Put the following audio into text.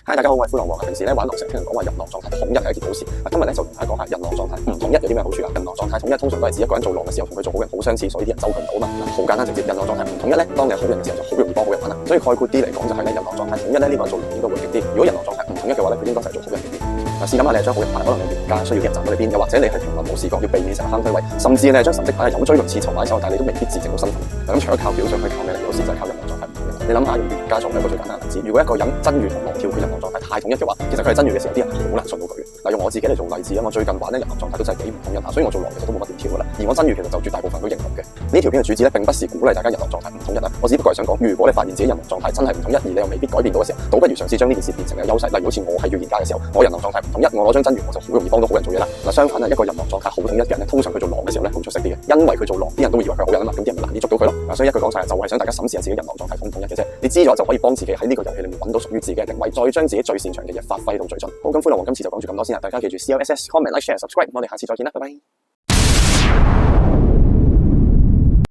嗨，大家好，我係灰狼王。平時玩狼成日聽人講話人狼狀態統一係一件好事。今日咧就同大家講下人狼狀態唔統一有啲咩好處啊？人狼狀態統一通常都係指一個人做狼嘅時候同佢做好人好相似，所以啲人周佢唔到嘛。好簡單直接，人狼狀態唔統一咧，當你係好人嘅時候就好容易幫好人啦。所以概括啲嚟講就係咧，人狼狀態統一咧，呢個人做狼應該會勁啲。如果人狼狀態唔統一嘅話咧，佢應該就係做好人勁啲。試諗下你係張好人牌，可能你原價需要啲人賺到你邊，又或者你係平民冇視覺要避免成日坑推位，甚至你係張神蹟牌有追輪次籌買手，但係你都未必自證到身份。咁除咗靠表象，可以靠咩咧？有時就係靠人狼狀態唔統一。你諗下用原價作為一個最簡單嘅例子，如果一個人真如同狼跳，佢人狼狀態太統一嘅話，其實佢係真如嘅時候，啲人係好難信到佢嘅。嗱，用我自己嚟做例子啊，我最近玩咧人狼狀態都真係幾唔統一下，所以我做狼其實都冇乜點跳噶啦。而我真如其實就絕大部分都認同嘅。呢條片嘅主旨咧並不是鼓勵大家人狼狀態唔統一啊，我只不過係想講，如果你發現自己人狼狀態真係唔統一，而你又未必改變到嘅時候，倒不如嘗試將呢件事變成一個優勢。例如好似我係要現價嘅時候，我人狼狀態唔統一，我攞張真如我就好容易幫到好人做嘢啦。嗱，相反啊，一個人狼狀態好統一嘅人咧，通常佢做狼嘅時候咧會出色啲嘅，因為佢做狼啲人都會以為佢係好人啊嘛，咁啲人咪難啲捉到佢咯。嗱，所以一句講晒就係想大家審視下自己人狼狀態統唔統一嘅啫。你知咗就可以幫自己喺呢個遊戲裏面揾到屬於自己嘅定位，再將自己最擅長嘅嘢發揮到最盡。好，咁灰狼王今次就講住咁多先啦，大家記住 CLSS comment like share subscribe，我哋下次再見啦，拜拜。